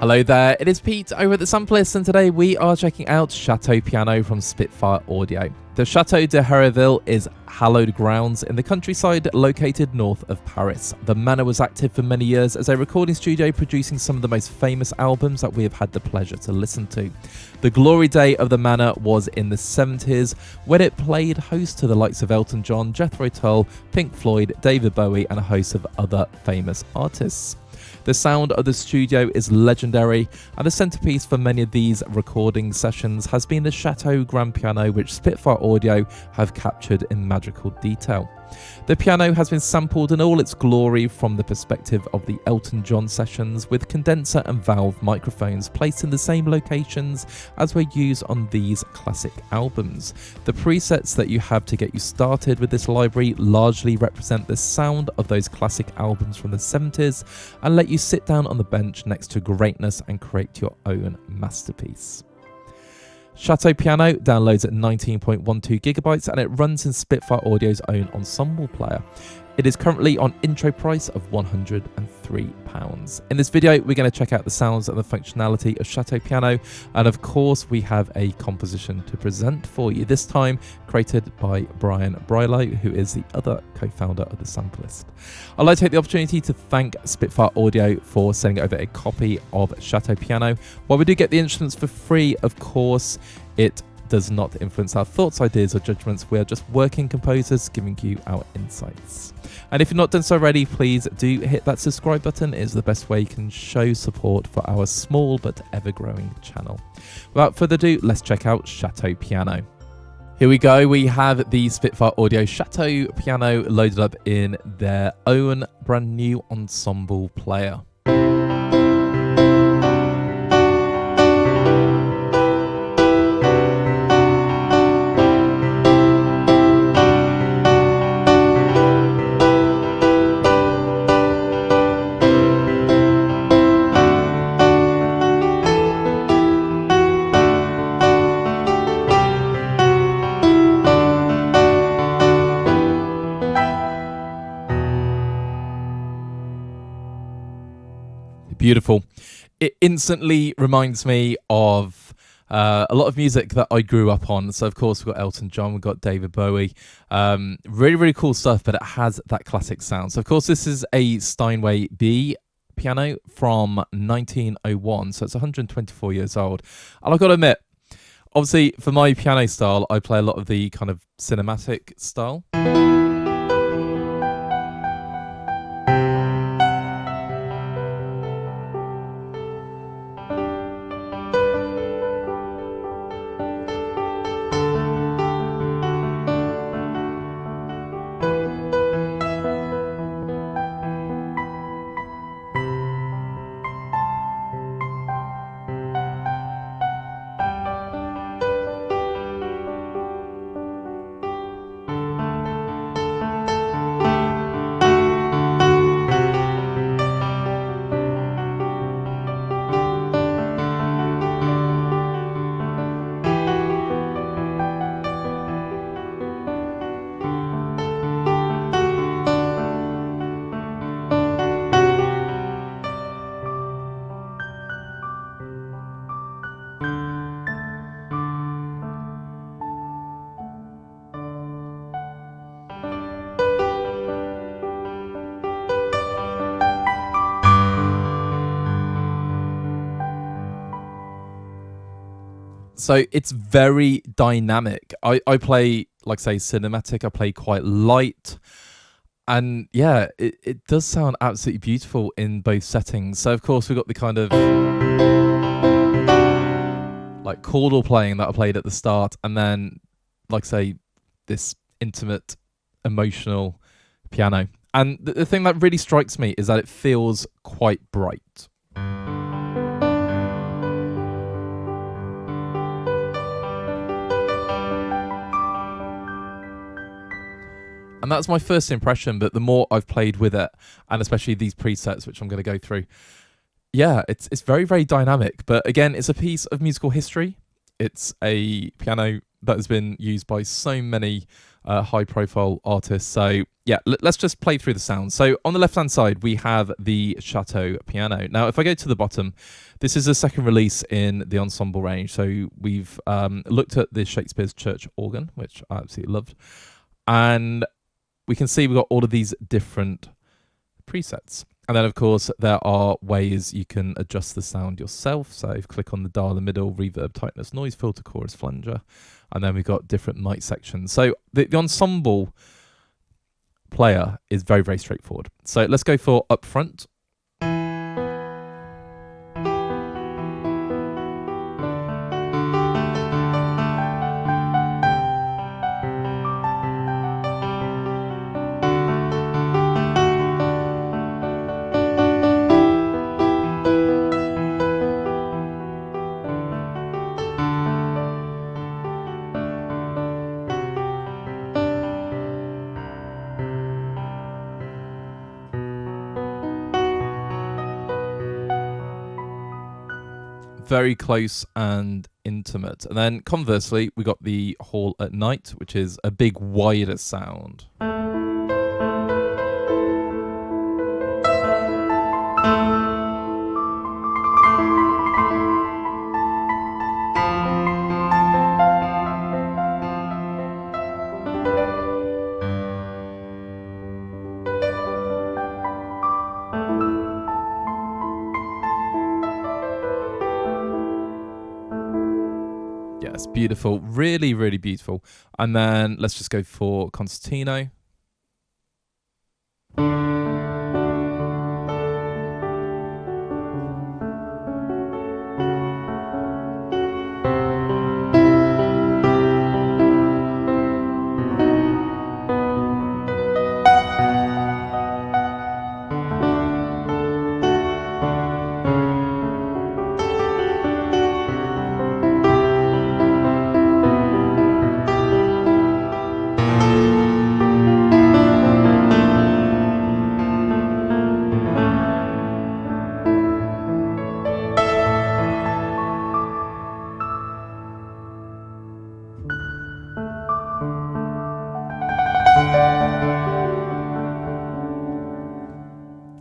Hello there, it is Pete over at the Sampleist, and today we are checking out Château Piano from Spitfire Audio. The Château de Herouville is hallowed grounds in the countryside located north of Paris. The manor was active for many years as a recording studio, producing some of the most famous albums that we have had the pleasure to listen to. The glory day of the manor was in the 70s, when it played host to the likes of Elton John, Jethro Tull, Pink Floyd, David Bowie, and a host of other famous artists. The sound of the studio is legendary, and the centrepiece for many of these recording sessions has been the Chateau grand piano, which Spitfire Audio have captured in magical detail. The piano has been sampled in all its glory from the perspective of the Elton John sessions, with condenser and valve microphones placed in the same locations as were used on these classic albums. The presets that you have to get you started with this library largely represent the sound of those classic albums from the 70s and let you sit down on the bench next to greatness and create your own masterpiece. Chateau Piano downloads at 19.12 gigabytes and it runs in Spitfire Audio's own ensemble player. It is currently on intro price of £103. In this video, we're going to check out the sounds and the functionality of Chateau Piano, and of course, we have a composition to present for you, this time created by Brian Brylow, who is the other co-founder of the Sampleist. I'd like to take the opportunity to thank Spitfire Audio for sending over a copy of Chateau Piano. While we do get the instruments for free, of course, it does not influence our thoughts, ideas, or judgments. We are just working composers giving you our insights. And if you've not done so already, please do hit that subscribe button. It is the best way you can show support for our small but ever-growing channel. Without further ado, let's check out Chateau Piano. Here we go. We have the Spitfire Audio Chateau Piano loaded up in their own brand new ensemble player. Beautiful. It instantly reminds me of a lot of music that I grew up on. So, of course, we've got Elton John, we've got David Bowie. Really, really cool stuff, but it has that classic sound. So, of course, this is a Steinway B piano from 1901. So, it's 124 years old. And I've got to admit, obviously, for my piano style, I play a lot of the kind of cinematic style. So it's very dynamic. I play, like say, cinematic. I play quite light. And yeah, it does sound absolutely beautiful in both settings. So of course we've got the kind of like chordal playing that I played at the start. And then, like say, this intimate, emotional piano. And the thing that really strikes me is that it feels quite bright. And that's my first impression, but the more I've played with it, and especially these presets, which I'm going to go through, yeah, it's very, very dynamic. But again, it's a piece of musical history. It's a piano that has been used by so many high-profile artists. So yeah, let's just play through the sounds. So on the left-hand side, we have the Château Piano. Now, if I go to the bottom, this is a second release in the ensemble range. So we've looked at the Shakespeare's church organ, which I absolutely loved. And we can see we've got all of these different presets. And then, of course, there are ways you can adjust the sound yourself. So if you click on the dial in the middle, reverb, tightness, noise, filter, chorus, flanger. And then we've got different mic sections. So the ensemble player is very, very straightforward. So let's go for upfront. Very close and intimate. And then conversely, we got the Hall at Night, which is a big wider sound. Yes, beautiful. Really, really beautiful. And then let's just go for concertino.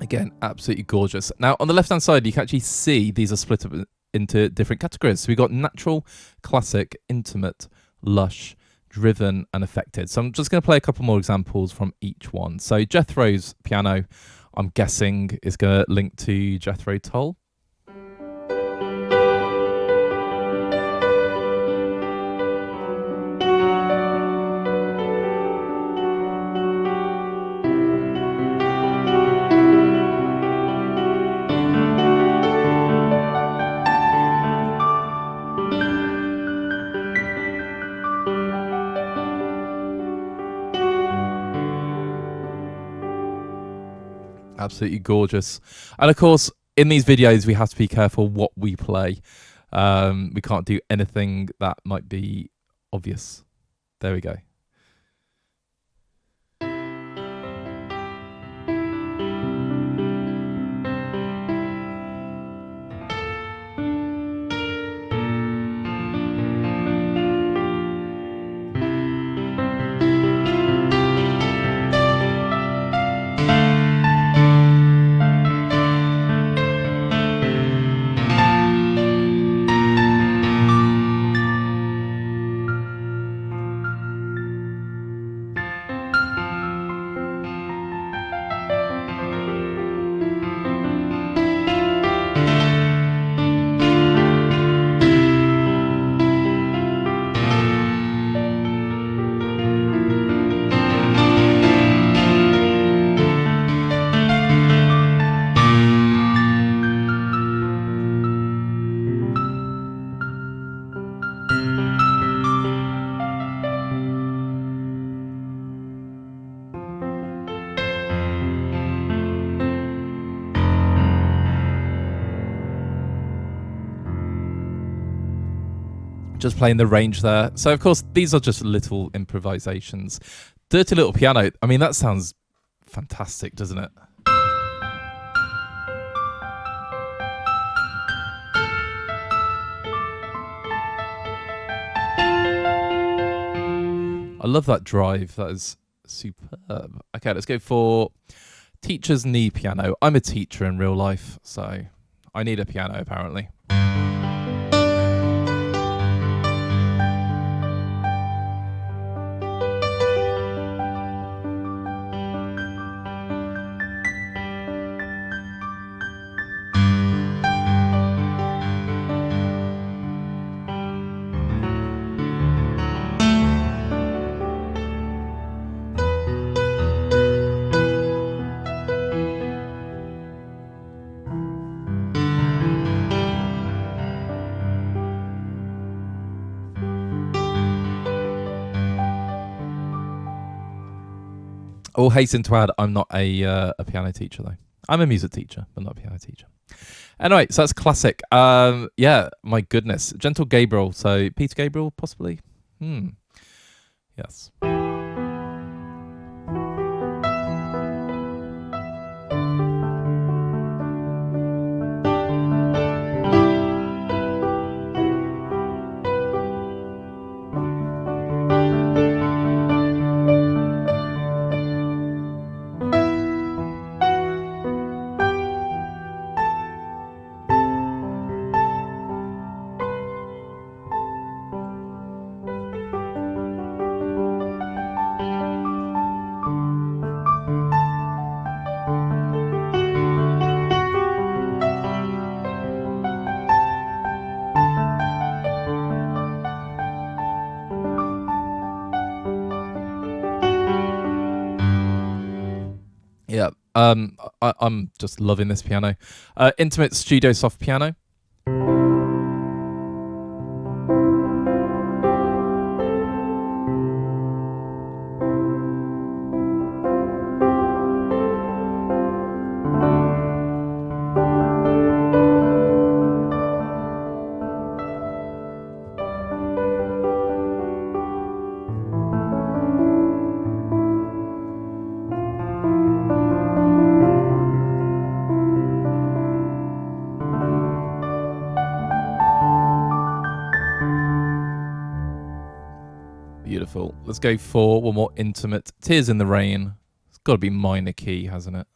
Again, absolutely gorgeous. Now, on the left-hand side, you can actually see these are split up into different categories. So we've got natural, classic, intimate, lush, driven, and affected. So I'm just going to play a couple more examples from each one. So Jethro's piano, I'm guessing, is going to link to Jethro Tull. Absolutely gorgeous. And of course, in these videos, we have to be careful what we play. We can't do anything that might be obvious. There we go. Just playing the range there. So, of course, these are just little improvisations. Dirty Little Piano. I mean, that sounds fantastic, doesn't it? I love that drive. That is superb. Okay, let's go for teacher's knee piano. I'm a teacher in real life, so I need a piano apparently. I'll hasten to add, I'm not a piano teacher though. I'm a music teacher, but not a piano teacher. Anyway, so that's classic. Yeah, my goodness. Gentle Gabriel. So Peter Gabriel, possibly? Yes. Yeah, I'm just loving this piano. Intimate Studio Soft Piano. Beautiful. Let's go for one more intimate. Tears in the Rain. It's got to be minor key, hasn't it?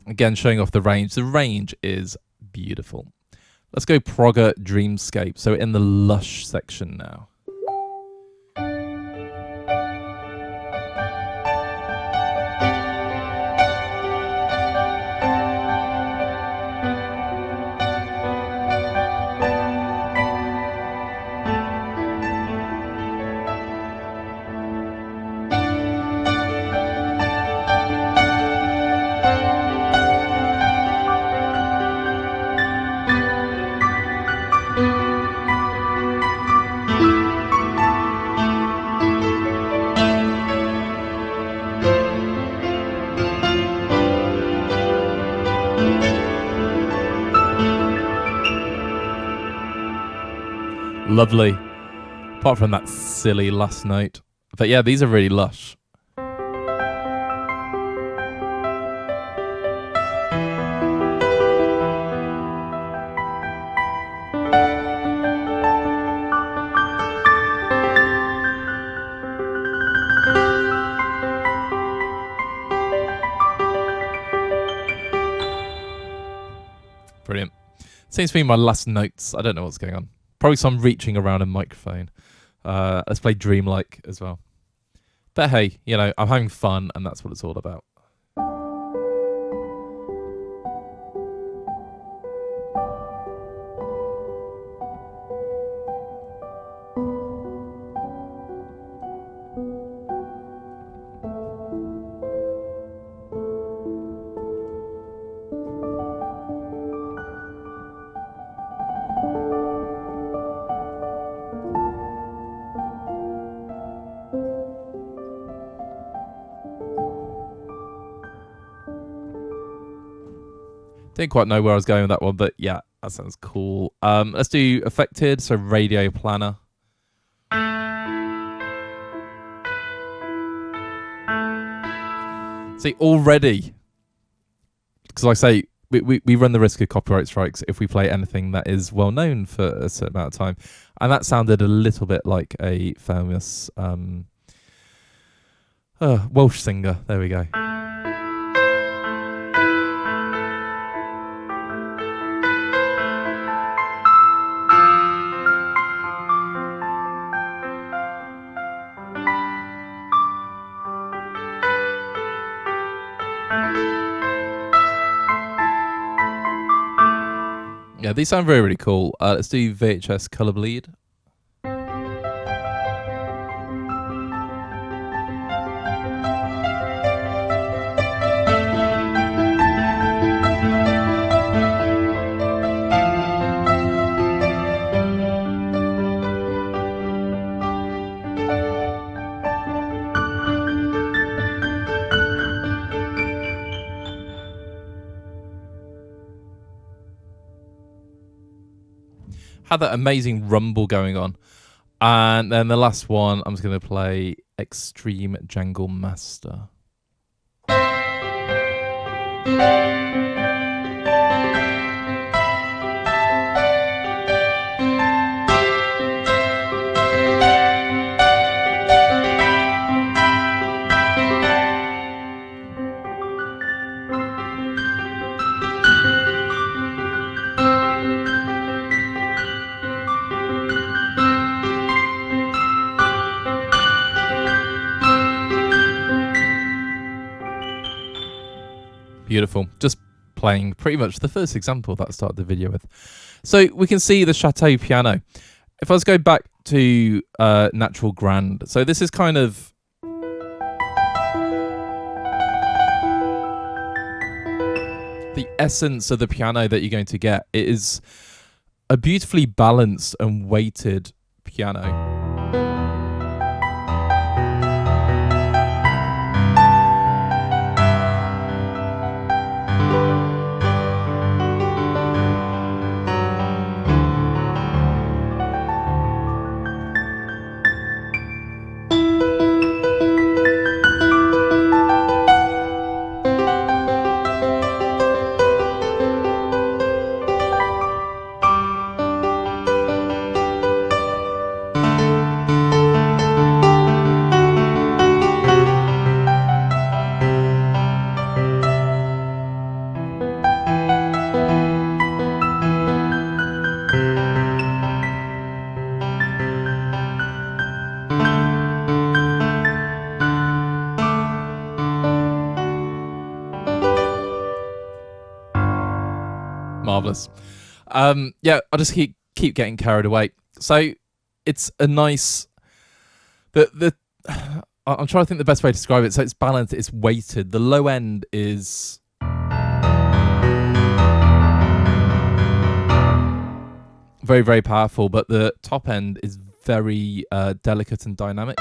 Again, showing off the range. The range is beautiful. Let's go Progger Dreamscape. So in the lush section now. Lovely. Apart from that silly last note. But yeah, these are really lush. Brilliant. Seems to be my last notes. I don't know what's going on. Probably some reaching around a microphone. Let's play Dreamlike as well. But hey, you know, I'm having fun and that's what it's all about. Didn't quite know where I was going with that one, but yeah, that sounds cool. Let's do affected, so radio planner. See, already, because like I say, we run the risk of copyright strikes if we play anything that is well known for a certain amount of time. And that sounded a little bit like a famous Welsh singer. There we go. Yeah, these sound really, really cool. Let's do VHS Color Bleed. Had that amazing rumble going on. And then the last one, I'm just going to play Extreme Jangle Master. Beautiful. Just playing pretty much the first example that I started the video with. So we can see the Chateau Piano. If I was to go back to Natural Grand, so this is kind of the essence of the piano that you're going to get. It is a beautifully balanced and weighted piano. Marvelous. Yeah, I just keep getting carried away. So it's a nice. I'm trying to think the best way to describe it. So it's balanced. It's weighted. The low end is very, very powerful, but the top end is very delicate and dynamic.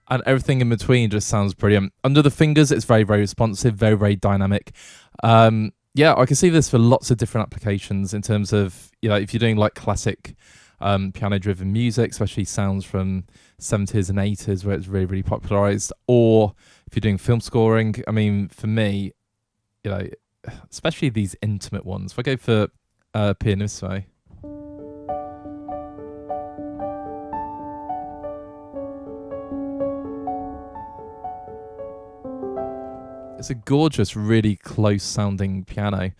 And everything in between just sounds brilliant. Under the fingers, it's very, very responsive, very, very dynamic. Yeah, I can see this for lots of different applications in terms of, you know, if you're doing like classic piano-driven music, especially sounds from 70s and 80s where it's really, really popularized, or if you're doing film scoring. I mean, for me, you know, especially these intimate ones. If I go for Pianissimo, it's a gorgeous, really close-sounding piano.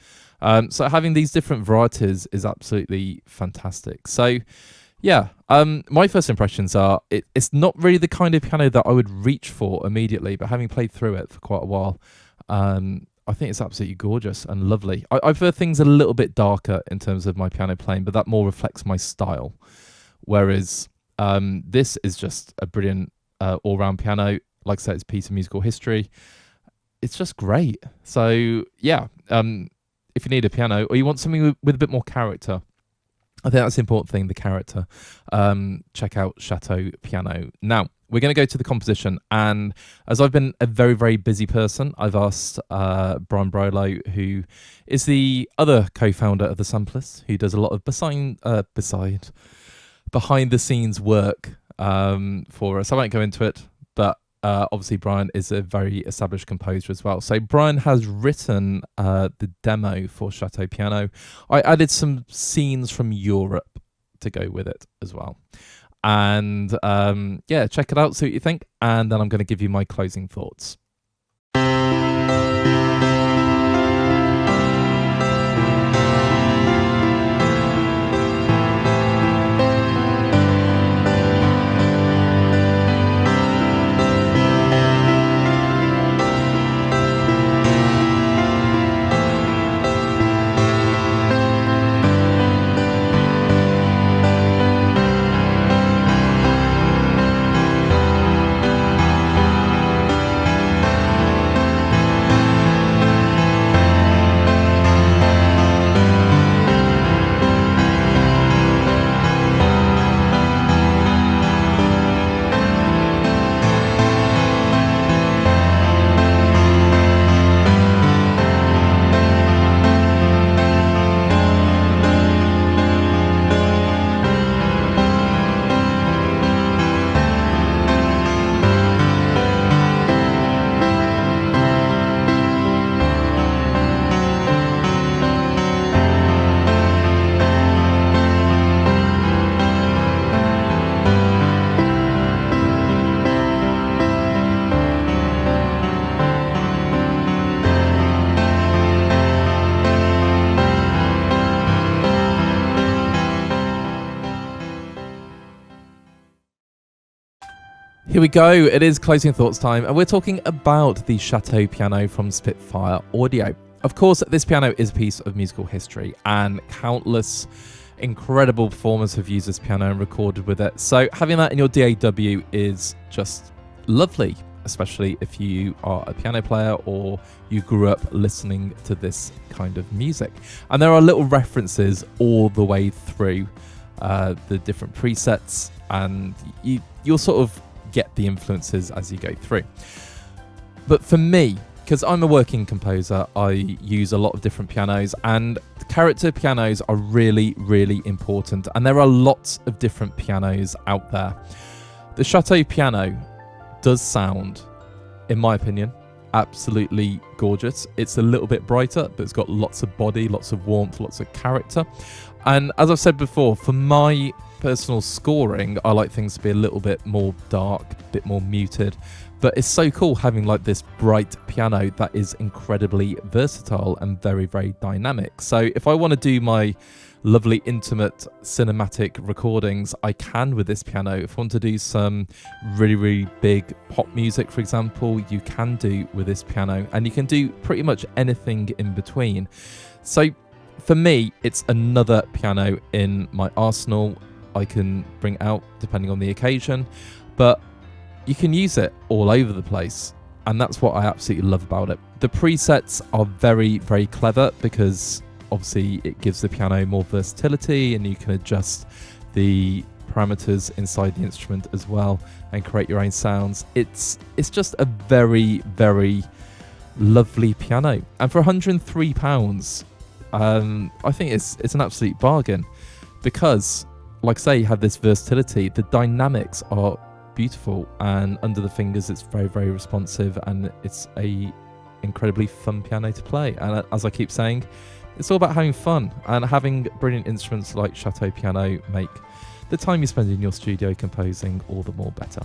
So having these different varieties is absolutely fantastic. So, yeah, my first impressions are it's not really the kind of piano that I would reach for immediately, but having played through it for quite a while, I think it's absolutely gorgeous and lovely. I prefer things a little bit darker in terms of my piano playing, but that more reflects my style. Whereas this is just a brilliant all-round piano. Like I said, it's a piece of musical history. It's just great. So yeah, if you need a piano or you want something with a bit more character, I think that's the important thing, the character. Check out Chateau Piano. Now, we're going to go to the composition. And as I've been a very, very busy person, I've asked Brian Brilo, who is the other co-founder of the Sampleist, who does a lot of behind the scenes work for us. I won't go into it, but obviously Brian is a very established composer as well. So Brian has written the demo for Château Piano. I added some scenes from Europe to go with it as well. And yeah, check it out, see what you think, and then I'm going to give you my closing thoughts. Here we go, it is closing thoughts time, and we're talking about the Château Piano from Spitfire Audio. Of course, this piano is a piece of musical history, and countless incredible performers have used this piano and recorded with it. So having that in your DAW is just lovely, especially if you are a piano player or you grew up listening to this kind of music. And there are little references all the way through the different presets, and you'll sort of get the influences as you go through. But for me, because I'm a working composer, I use a lot of different pianos, and character pianos are really, really important. And there are lots of different pianos out there. The Chateau Piano does sound, in my opinion, absolutely gorgeous. It's a little bit brighter, but it's got lots of body, lots of warmth, lots of character. And as I've said before, for my personal scoring, I like things to be a little bit more dark, a bit more muted. But it's so cool having like this bright piano that is incredibly versatile and very, very dynamic. So if I want to do my lovely intimate cinematic recordings, I can with this piano. If I want to do some really, really big pop music, for example, you can do with this piano, and you can do pretty much anything in between. So for me, it's another piano in my arsenal I can bring out depending on the occasion, but you can use it all over the place, and that's what I absolutely love about it. The presets are very, very clever because obviously it gives the piano more versatility, and you can adjust the parameters inside the instrument as well and create your own sounds. It's just a very, very lovely piano, and for £103, I think it's an absolute bargain because, like I say, you have this versatility. The dynamics are beautiful, and under the fingers it's very, very responsive, and it's a incredibly fun piano to play. And as I keep saying, it's all about having fun, and having brilliant instruments like Château Piano make the time you spend in your studio composing all the more better.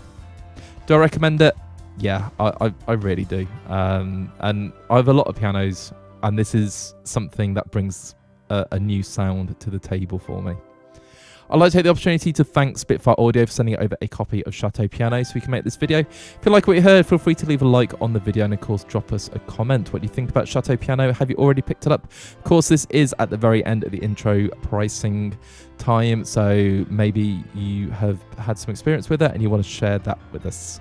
Do I recommend it? Yeah, I really do. And I have a lot of pianos, and this is something that brings a new sound to the table for me. I'd like to take the opportunity to thank Spitfire Audio for sending over a copy of Château Piano so we can make this video. If you like what you heard, feel free to leave a like on the video, and of course drop us a comment. What do you think about Château Piano? Have you already picked it up? Of course, this is at the very end of the intro pricing time, so maybe you have had some experience with it and you want to share that with us.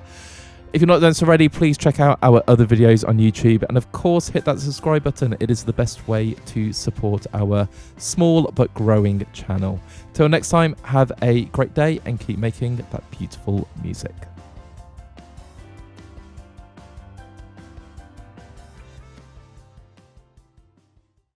If you're not done so already, please check out our other videos on YouTube, and of course hit that subscribe button. It is the best way to support our small but growing channel. Till next time, have a great day and keep making that beautiful music.